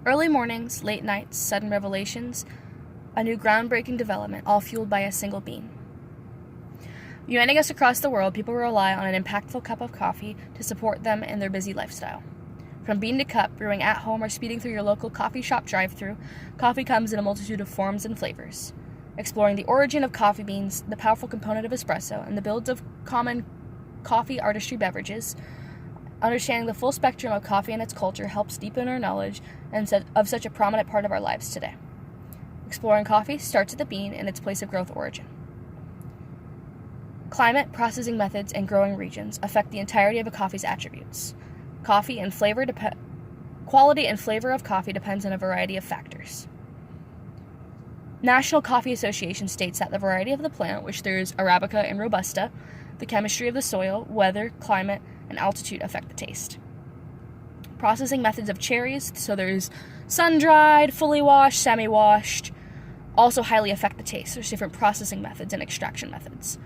Early mornings, late nights, sudden revelations, a new groundbreaking development, all fueled by a single bean. Uniting us across the world, people rely on an impactful cup of coffee to support them in their busy lifestyle. From bean to cup, brewing at home or speeding through your local coffee shop drive-thru, coffee comes in a multitude of forms and flavors. Exploring the origin of coffee beans, the powerful component of espresso, and the builds of common coffee artistry beverages, understanding the full spectrum of coffee and its culture helps deepen our knowledge of such a prominent part of our lives today. Exploring coffee starts at the bean and its place of growth origin. Climate, processing methods, and growing regions affect the entirety of a coffee's attributes. Quality and flavor of coffee depends on a variety of factors. National Coffee Association states that the variety of the plant, which there is Arabica and Robusta, the chemistry of the soil, weather, climate, and altitude affect the taste. Processing methods of cherries, so there's sun-dried, fully washed, semi-washed, also highly affect the taste. There's different processing methods and extraction methods.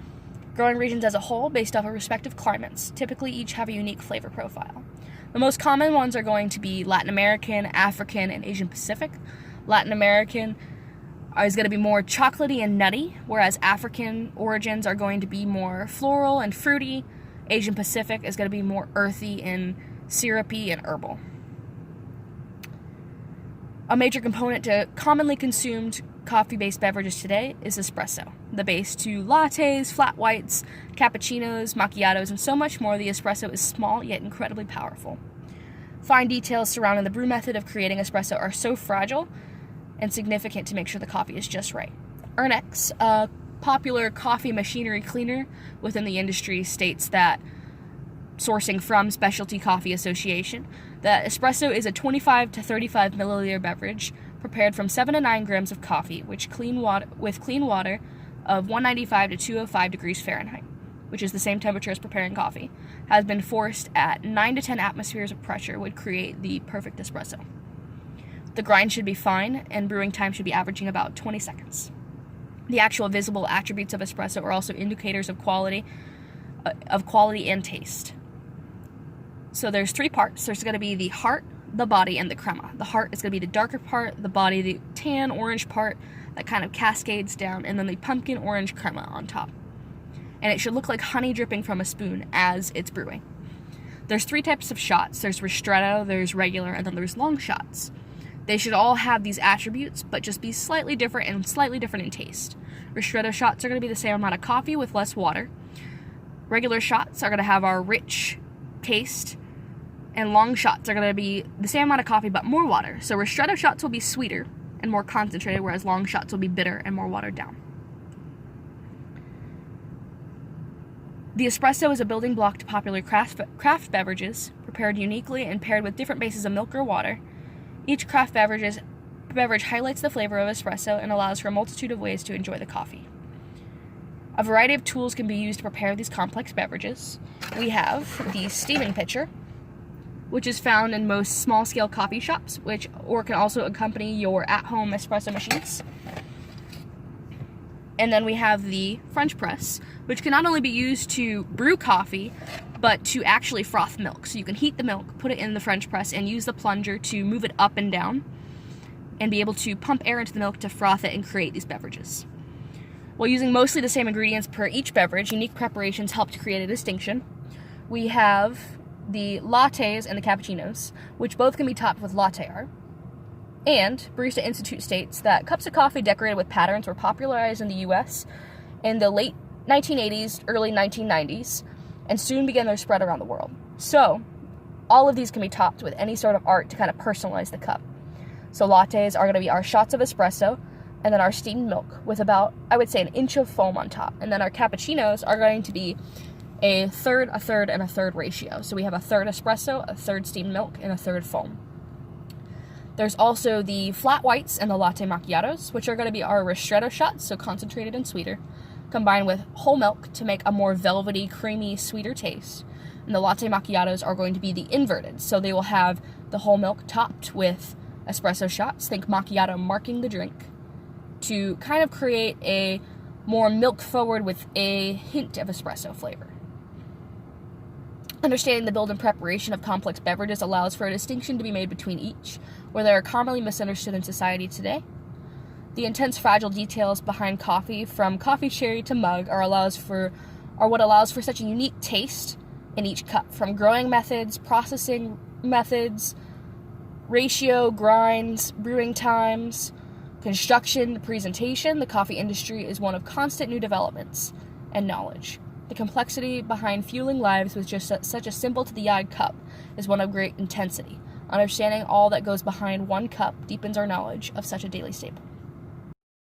Growing regions as a whole, based off of respective climates, typically each have a unique flavor profile. The most common ones are going to be Latin American, African, and Asian Pacific. Latin American is going to be more chocolatey and nutty, whereas African origins are going to be more floral and fruity. Asian Pacific is going to be more earthy and syrupy and herbal. A major component to commonly consumed coffee-based beverages today is espresso. The base to lattes, flat whites, cappuccinos, macchiatos, and so much more, the espresso is small yet incredibly powerful. Fine details surrounding the brew method of creating espresso are so fragile and significant to make sure the coffee is just right. Ernex, a popular coffee machinery cleaner within the industry, states that, sourcing from Specialty Coffee Association, that espresso is a 25 to 35 milliliter beverage prepared from 7 to 9 grams of coffee, with clean water of 195 to 205 degrees Fahrenheit, which is the same temperature as preparing coffee, has been forced at 9 to 10 atmospheres of pressure would create the perfect espresso. The grind should be fine, and brewing time should be averaging about 20 seconds. The actual visible attributes of espresso are also indicators of quality and taste. So there's 3 parts. There's going to be the heart, the body, and the crema. The heart is going to be the darker part, the body, the tan orange part that kind of cascades down, and then the pumpkin orange crema on top. And it should look like honey dripping from a spoon as it's brewing. There's 3 types of shots. There's ristretto, there's regular, and then there's long shots. They should all have these attributes, but just be slightly different in taste. Ristretto shots are going to be the same amount of coffee with less water. Regular shots are going to have our rich taste, and long shots are going to be the same amount of coffee but more water. So ristretto shots will be sweeter and more concentrated, whereas long shots will be bitter and more watered down. The espresso is a building block to popular craft beverages, prepared uniquely and paired with different bases of milk or water. Each craft beverage highlights the flavor of espresso and allows for a multitude of ways to enjoy the coffee. A variety of tools can be used to prepare these complex beverages. We have the steaming pitcher, which is found in most small-scale coffee shops, or can also accompany your at-home espresso machines. And then we have the French press, which can not only be used to brew coffee, but to actually froth milk. So you can heat the milk, put it in the French press, and use the plunger to move it up and down, and be able to pump air into the milk to froth it and create these beverages. While using mostly the same ingredients per each beverage, unique preparations help to create a distinction. We have the lattes and the cappuccinos, which both can be topped with latte art. And Barista Institute states that cups of coffee decorated with patterns were popularized in the US in the late 1980s, early 1990s, and soon began their spread around the world. So, all of these can be topped with any sort of art to kind of personalize the cup. So lattes are going to be our shots of espresso, and then our steamed milk with about, I would say, an inch of foam on top. And then our cappuccinos are going to be a third, and a third ratio. So we have a third espresso, a third steamed milk, and a third foam. There's also the flat whites and the latte macchiatos, which are going to be our ristretto shots, so concentrated and sweeter, combined with whole milk to make a more velvety, creamy, sweeter taste. And the latte macchiatos are going to be the inverted, so they will have the whole milk topped with espresso shots, think macchiato marking the drink, to kind of create a more milk forward with a hint of espresso flavor. Understanding the build and preparation of complex beverages allows for a distinction to be made between each, where they are commonly misunderstood in society today. The intense, fragile details behind coffee, from coffee cherry to mug, are what allows for such a unique taste in each cup, from growing methods, processing methods, ratio, grinds, brewing times, construction, presentation. The coffee industry is one of constant new developments and knowledge. The complexity behind fueling lives with just such a simple-to-the-eye cup is one of great intensity. Understanding all that goes behind one cup deepens our knowledge of such a daily staple.